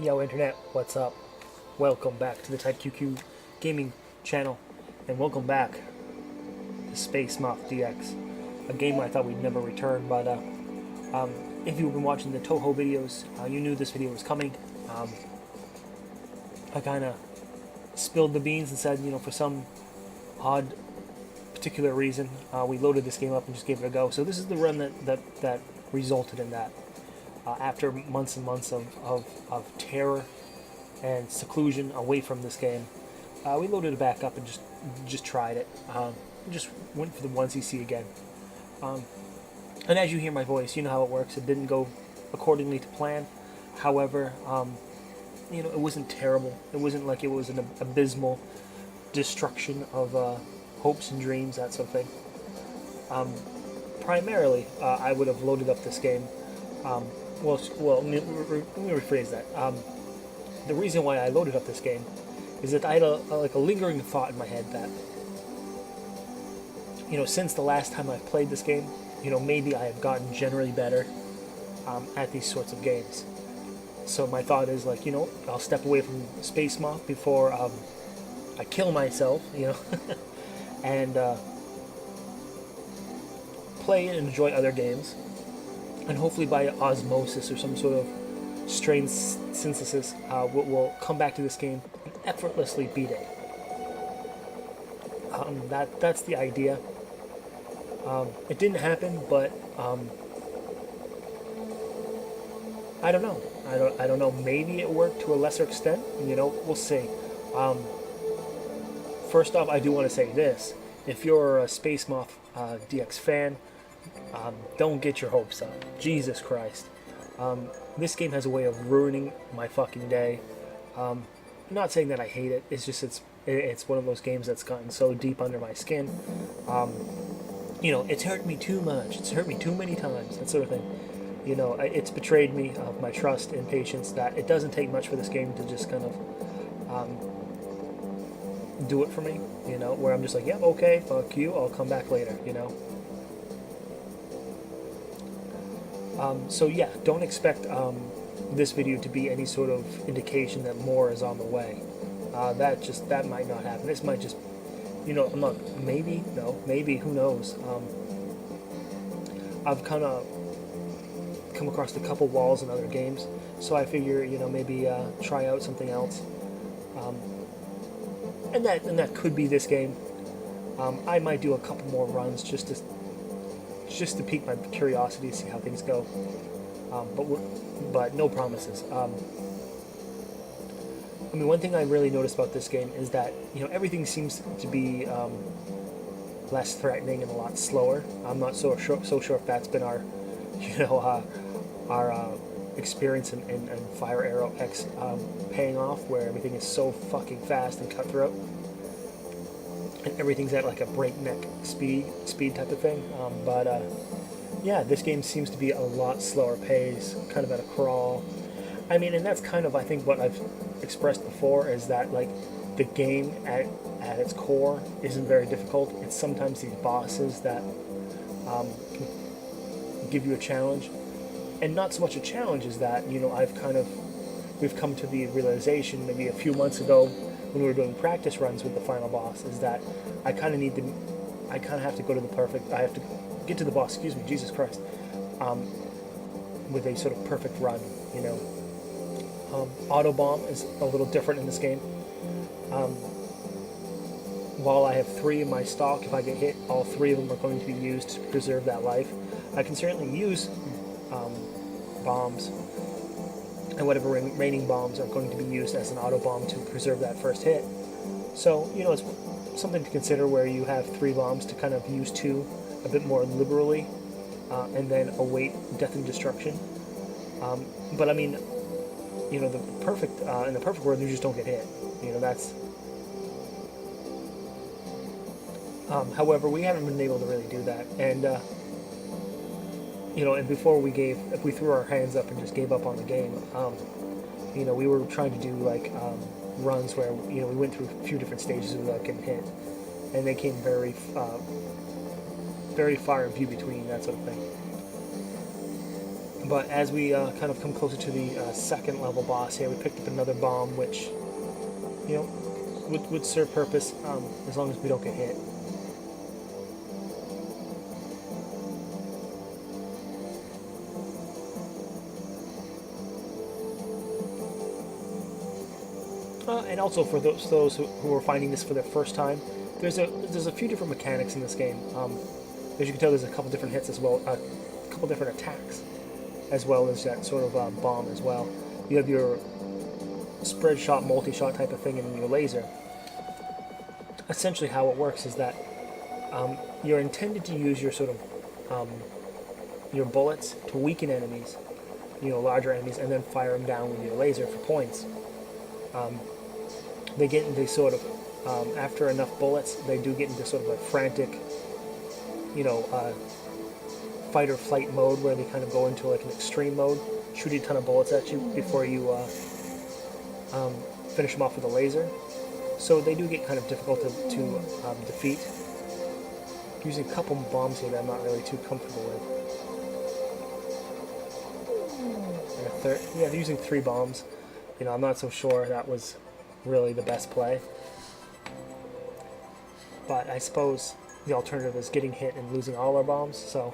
Yo Internet, what's up? Welcome back to the Type QQ gaming channel, and welcome back to Space Moth DX, a game I thought we'd never return, but if you've been watching the Toho videos, you knew this video was coming. I kind of spilled the beans and said, for some odd particular reason, we loaded this game up and just gave it a go. So this is the run that resulted in that. After months and months of terror and seclusion away from this game, we loaded it back up and just tried it. Just went for the 1cc again. And as you hear my voice, you know how it works. It didn't go accordingly to plan. However, it wasn't terrible. It wasn't like it was an abysmal destruction of hopes and dreams, that sort of thing. Primarily, I would have loaded up this game. Well, let me rephrase that. The reason why I loaded up this game is that I had a lingering thought in my head that, since the last time I played this game, maybe I have gotten generally better at these sorts of games. So my thought is I'll step away from Space Moth before I kill myself, and play and enjoy other games. And hopefully by osmosis or some sort of strange synthesis, we'll come back to this game and effortlessly beat it. That's the idea. It didn't happen, but I don't know. I don't know. Maybe it worked to a lesser extent. We'll see. First off, I do want to say this: if you're a Space Moth DX fan, don't get your hopes up. Jesus Christ. This game has a way of ruining my fucking day. I'm not saying that I hate it. It's just it's one of those games that's gotten so deep under my skin. It's hurt me too much. It's hurt me too many times. That sort of thing. It's betrayed me of my trust and patience. That it doesn't take much for this game to just kind of do it for me. Where I'm just like, yeah, okay, fuck you. I'll come back later. So yeah, don't expect this video to be any sort of indication that more is on the way. That might not happen. This might just, I'm not, maybe, who knows. I've kind of come across a couple walls in other games, so I figure, maybe try out something else. And that could be this game. I might do a couple more runs just to pique my curiosity, to see how things go. But no promises. One thing I really noticed about this game is that everything seems to be less threatening and a lot slower. I'm not so sure if that's been our experience in Fire Arrow X paying off, where everything is so fucking fast and cutthroat, and everything's at like a breakneck speed type of thing. Yeah, this game seems to be a lot slower pace, kind of at a crawl. And that's kind of, I think, what I've expressed before, is that the game at its core isn't very difficult. It's sometimes these bosses that give you a challenge, and not so much a challenge as that we've come to the realization maybe a few months ago when we were doing practice runs with the final boss, is that I kind of have to go to I have to get to the boss, Jesus Christ, with a sort of perfect run, Auto bomb is a little different in this game. While I have 3 in my stock, if I get hit, all 3 of them are going to be used to preserve that life. I can certainly use bombs, and whatever remaining bombs are going to be used as an auto bomb to preserve that first hit. So, it's something to consider, where you have 3 bombs to kind of use 2 a bit more liberally, and then await death and destruction. But the perfect in the perfect world, you just don't get hit. That's. However, we haven't been able to really do that, and and before if we threw our hands up and just gave up on the game, we were trying to do runs where we went through a few different stages without getting hit, and they came very far and few between, that sort of thing. But as we kind of come closer to the second level boss here, we picked up another bomb, which, you know, would serve purpose as long as we don't get hit. And also for those who are finding this for the first time, there's a few different mechanics in this game. As you can tell, there's a couple different hits as well, a couple different attacks, as well as that sort of bomb as well. You have your spread shot, multi-shot type of thing, and your laser. Essentially, how it works is that you're intended to use your sort of your bullets to weaken enemies, larger enemies, and then fire them down with your laser for points. They get into sort of, after enough bullets, they do get into sort of a frantic, fight or flight mode where they kind of go into like an extreme mode, shooting a ton of bullets at you before you finish them off with a laser. So they do get kind of difficult to defeat. Using a couple bombs here that I'm not really too comfortable with. And a third, yeah, using 3 bombs. I'm not so sure that was really the best play. But I suppose the alternative is getting hit and losing all our bombs, so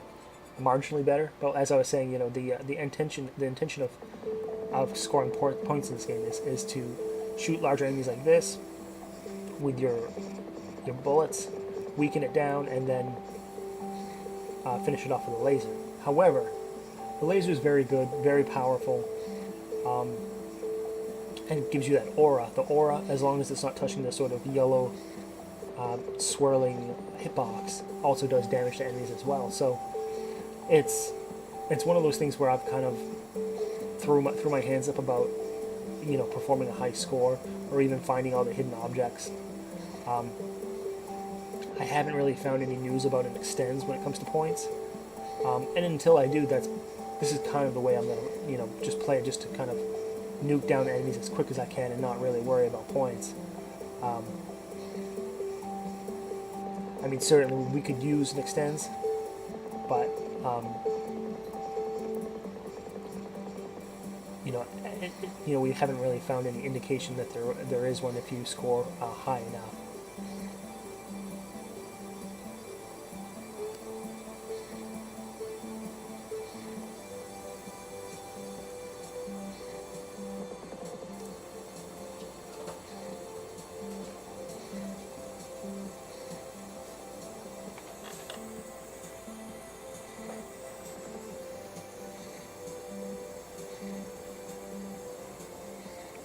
marginally better. But as I was saying, the intention of scoring points in this game is to shoot larger enemies like this with your bullets, weaken it down, and then finish it off with a laser. However, the laser is very good, very powerful. And it gives you that aura. The aura, as long as it's not touching the sort of yellow swirling hitbox, also does damage to enemies as well. So it's one of those things where I've kind of threw my hands up about performing a high score or even finding all the hidden objects. I haven't really found any news about it extends when it comes to points, and until I do, this is kind of the way I'm gonna just play it, just to kind of nuke down enemies as quick as I can and not really worry about points. I mean, certainly we could use an extends, but we haven't really found any indication that there is one if you score high enough.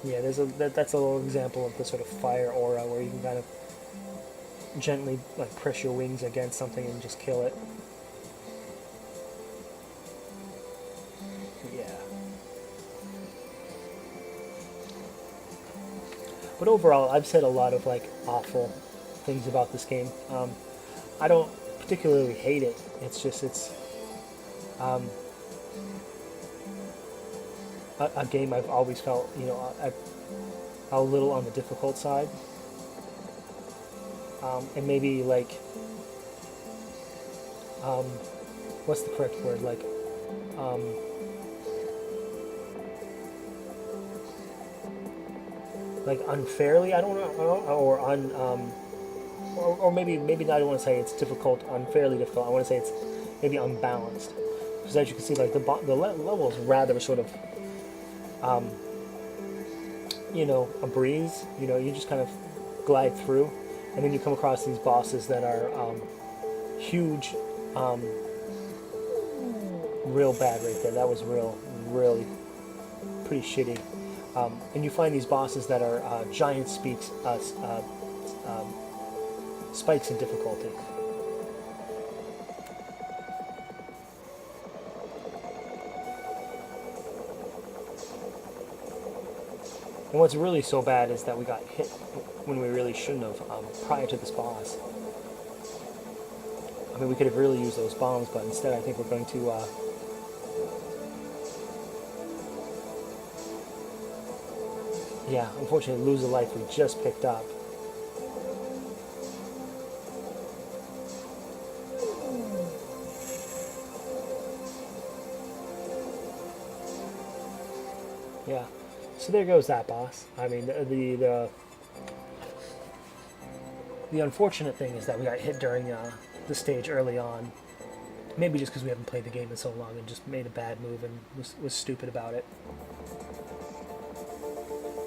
Yeah, that's a little example of the sort of fire aura where you can kind of gently press your wings against something and just kill it. Yeah. But overall, I've said a lot of awful things about this game. I don't particularly hate it. It's just a game I've always felt, a little on the difficult side. And maybe what's the correct word? Unfairly, I don't know, or maybe I don't want to say it's difficult, unfairly difficult. I want to say it's maybe unbalanced. Because as you can see, the level is rather sort of a breeze. You just kind of glide through, and then you come across these bosses that are huge, real bad right there. That was really pretty shitty. And you find these bosses that are giant spikes in difficulty. And what's really so bad is that we got hit when we really shouldn't have prior to this boss. I mean, we could have really used those bombs, but instead I think we're going to unfortunately lose the life we just picked up. So there goes that boss. I mean, the unfortunate thing is that we got hit during the stage early on. Maybe just because we haven't played the game in so long and just made a bad move and was stupid about it.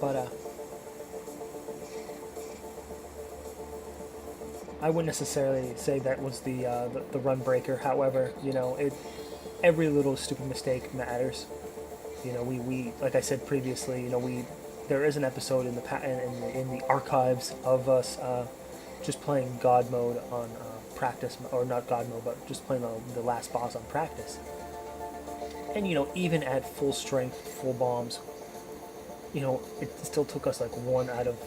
But I wouldn't necessarily say that was the run breaker. However, every little stupid mistake matters. We like I said previously, there is an episode in the archives of us just playing God mode on practice, or not God mode, but just playing the last boss on practice. And even at full strength, full bombs, it still took us like 1 out of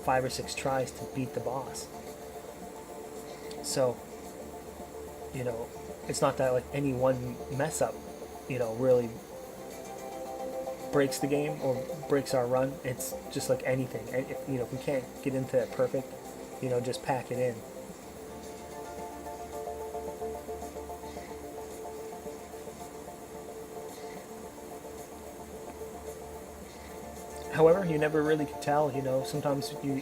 5 or 6 tries to beat the boss. So, it's not that like any one mess up, really breaks the game or breaks our run. It's just like anything. If we can't get into it perfect, just pack it in. However, you never really can tell. Sometimes you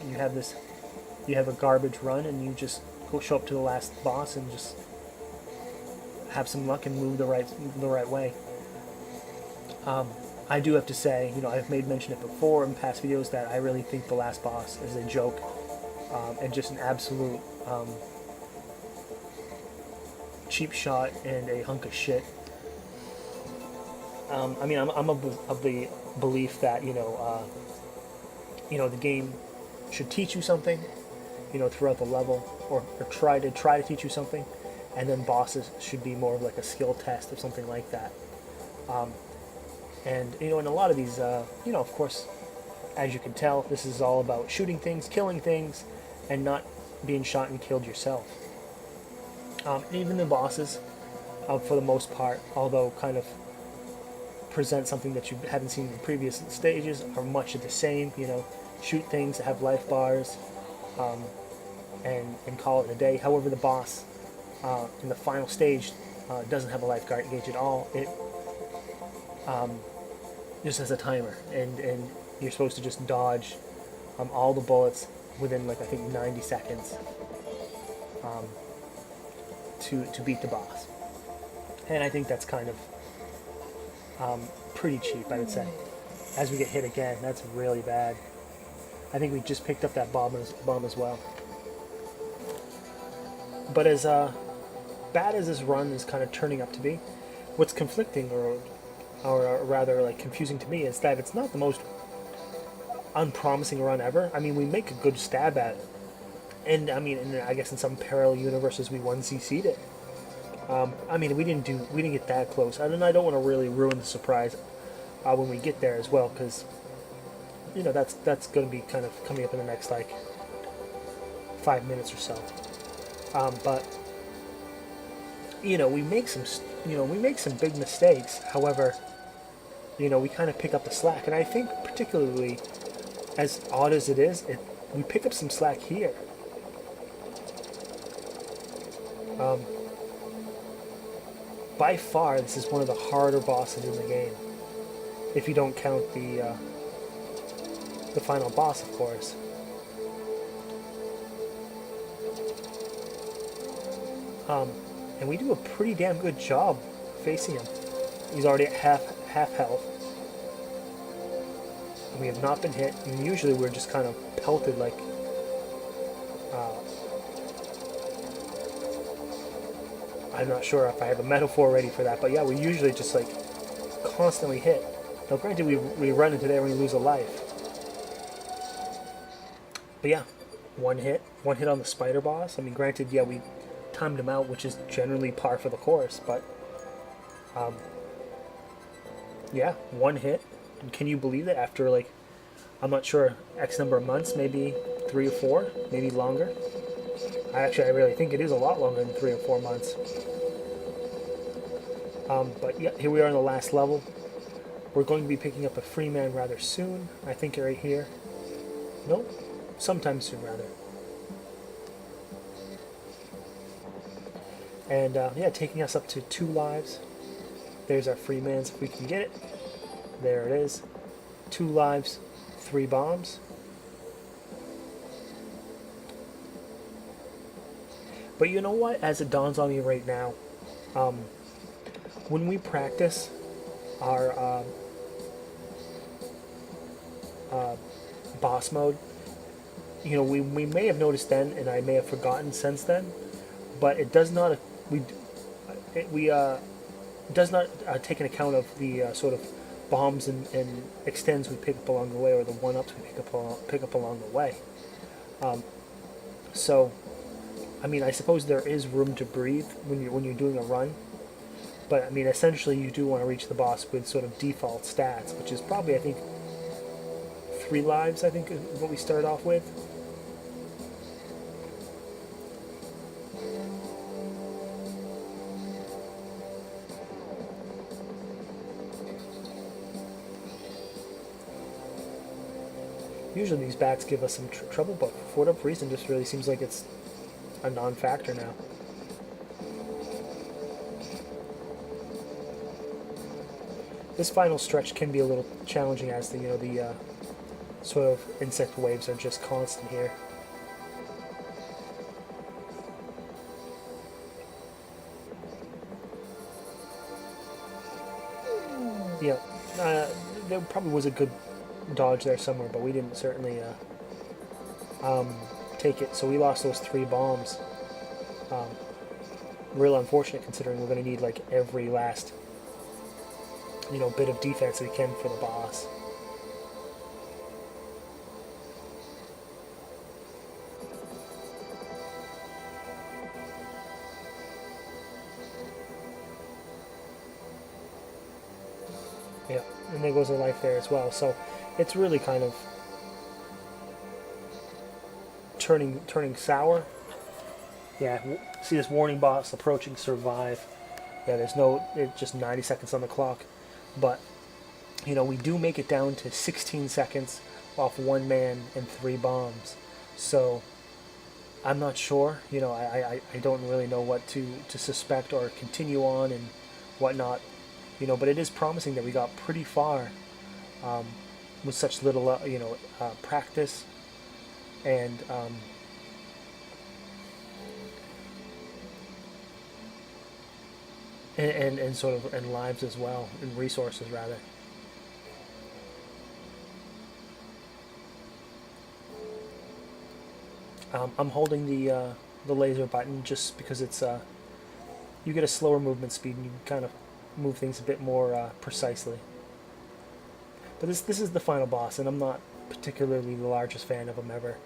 have a garbage run and you just go show up to the last boss and just have some luck and move the right way. I do have to say, I've made mention of it before in past videos that I really think the last boss is a joke and just an absolute cheap shot and a hunk of shit. I'm of the belief that the game should teach you something, throughout the level, or try to teach you something, and then bosses should be more of like a skill test or something like that. And in a lot of these, of course, as you can tell, this is all about shooting things, killing things, and not being shot and killed yourself. Even the bosses, for the most part, although kind of present something that you haven't seen in previous stages, are much of the same. Shoot things, have life bars, and call it a day. However, the boss in the final stage doesn't have a life gauge at all. It just has a timer, and you're supposed to just dodge all the bullets within like I think 90 seconds to beat the boss. And I think that's kind of pretty cheap, I would say. As we get hit again, that's really bad. I think we just picked up that bomb as well. But as bad as this run is kind of turning up to be, what's conflicting or rather like confusing to me is that it's not the most unpromising run ever. I mean, we make a good stab at it, and I guess in some parallel universes we 1cc'd it. We didn't get that close, and I don't want to really ruin the surprise when we get there as well, because that's going to be kind of coming up in the next like 5 minutes or so. But we make some big mistakes. However, we kind of pick up the slack, and I think particularly as odd as it is, we pick up some slack here. By far, this is one of the harder bosses in the game, if you don't count the final boss, of course. And we do a pretty damn good job facing him. He's already at half health. And we have not been hit, and usually we're just kind of pelted like I'm not sure if I have a metaphor ready for that, but yeah, we usually just like constantly hit. Now granted, we run into there and we lose a life. But yeah, one hit on the spider boss. I mean, granted, yeah, we timed him out, which is generally par for the course, but yeah, one hit. And can you believe that after like, I'm not sure, X number of months, maybe 3 or 4, maybe longer. I really think it is a lot longer than 3 or 4 months. But yeah, here we are on the last level. We're going to be picking up a free man rather soon. I think right here. Nope, sometime soon rather. And yeah, taking us up to 2 lives. There's our free man's if we can get it. There it is. 2 lives, 3 bombs. But you know what? As it dawns on me right now, when we practice our boss mode, we may have noticed then, and I may have forgotten since then, but it does not does not take an account of the sort of bombs and extends we pick up along the way, or the one-ups we pick up along the way. So, I mean, I suppose there is room to breathe when you're doing a run, but I mean, essentially, you do want to reach the boss with sort of default stats, which is probably, I think, 3 lives. I think is what we start off with. Usually these bats give us some trouble, but for whatever reason, just really seems like it's a non-factor now. This final stretch can be a little challenging, as the sort of insect waves are just constant here. Yeah, there probably was a good dodge there somewhere, but we didn't certainly take it. So we lost those 3 bombs. Real unfortunate, considering we're going to need like every last bit of defense we can for the boss. Yeah, and there goes a life there as well. So it's really kind of turning sour. Yeah, see this warning box approaching, survive. Yeah, it's just 90 seconds on the clock. But, we do make it down to 16 seconds off 1 man and 3 bombs. So, I'm not sure. I don't really know what to suspect or continue on and whatnot. But it is promising that we got pretty far with such little, practice and and sort of and lives as well, and resources rather. I'm holding the laser button just because it's you get a slower movement speed and you can kind of move things a bit more precisely. But this is the final boss, and I'm not particularly the largest fan of him ever.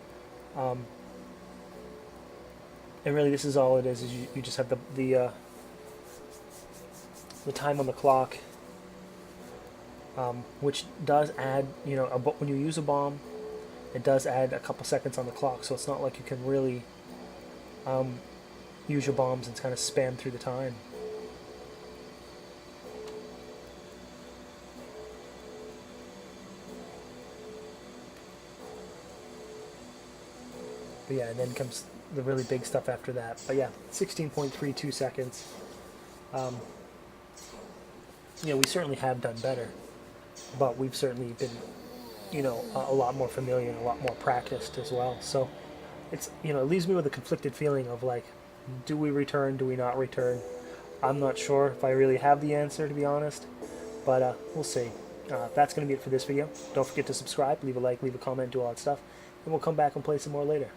And really, this is all it is you just have the time on the clock, which does add, when you use a bomb, it does add a couple seconds on the clock, so it's not like you can really use your bombs and kind of spam through the time. But yeah, and then comes the really big stuff after that. But yeah, 16.32 seconds. We certainly have done better, but we've certainly been, a lot more familiar and a lot more practiced as well. So it's, it leaves me with a conflicted feeling of like, do we return? Do we not return? I'm not sure if I really have the answer, to be honest, but we'll see. That's going to be it for this video. Don't forget to subscribe, leave a like, leave a comment, do all that stuff, and we'll come back and play some more later.